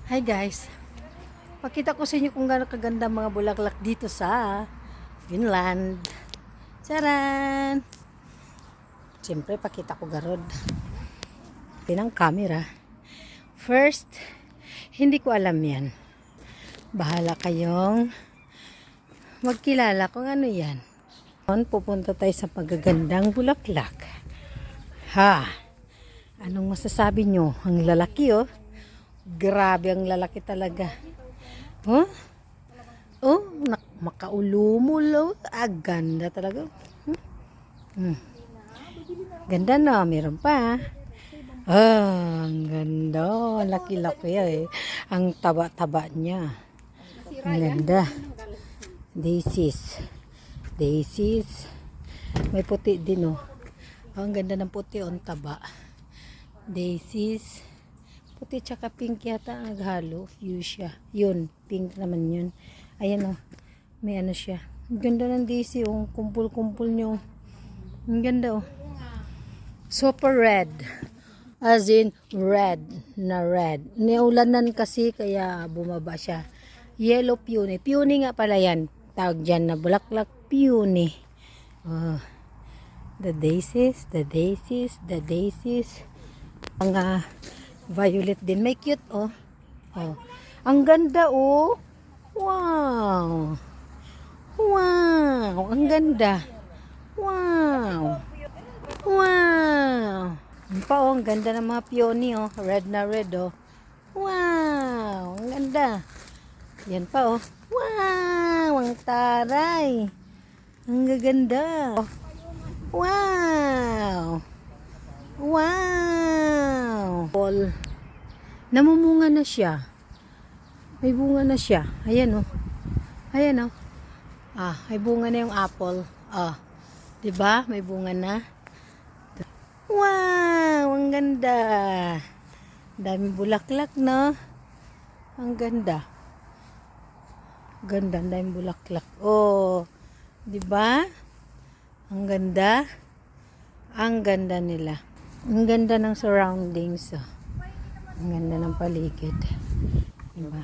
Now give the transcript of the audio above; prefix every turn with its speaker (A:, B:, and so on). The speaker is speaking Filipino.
A: Hi guys, pakita ko sa inyo kung gaano kaganda mga bulaklak dito sa Finland. Charan! Siyempre, pakita ko garod. Pinang camera. First, hindi ko alam yan. Bahala kayong magkilala kung ano yan. Pupunta tayo sa pagagandang bulaklak. Ha! Anong masasabi nyo? Ang lalaki oh. Grabe ang lalaki talaga. Oh? Oh, makaulumul. Ganda talaga. Ganda na. Meron pa. Ang ganda. Laki-laki eh. Ang taba-taba niya. Ang ganda. Daisies. Daisies. May puti din oh. Ang ganda ng puti on taba. Daisies. Puti tsaka pink yata ang naghalo. Fuchsia. Yun. Pink naman yun. Ayan o. May ano siya. Ang ganda ng daisy o. Kumpul-kumpul nyo. Ang ganda o. Super red. As in red. Na red. Niulanan kasi kaya bumaba siya. Yellow peony. Peony nga pala yan. Tawag dyan na bulaklak peony. Oh. The daisies. The daisies. The daisies. Ang violet din. May cute, oh. Oh. Ang ganda, oh. Wow. Wow. Ang ganda. Wow. Wow. Ang pa, oh. Ang ganda ng mga peony, oh. Red na red, oh. Wow. Ang ganda. Yan pa, oh. Wow. Ang taray. Ang gaganda. Oh. Wow. Wow! Namumunga na siya. May bunga na siya. Ayan oh. Ayan oh. May bunga na yung apple. 'Di ba? May bunga na. Wow! Ang ganda. Daming bulaklak, no? Ang ganda. Ganda, daming bulaklak. Oh, 'di ba? Ang ganda. Ang ganda nila. Ang ganda ng surroundings. Ang ganda ng paligid. Diba?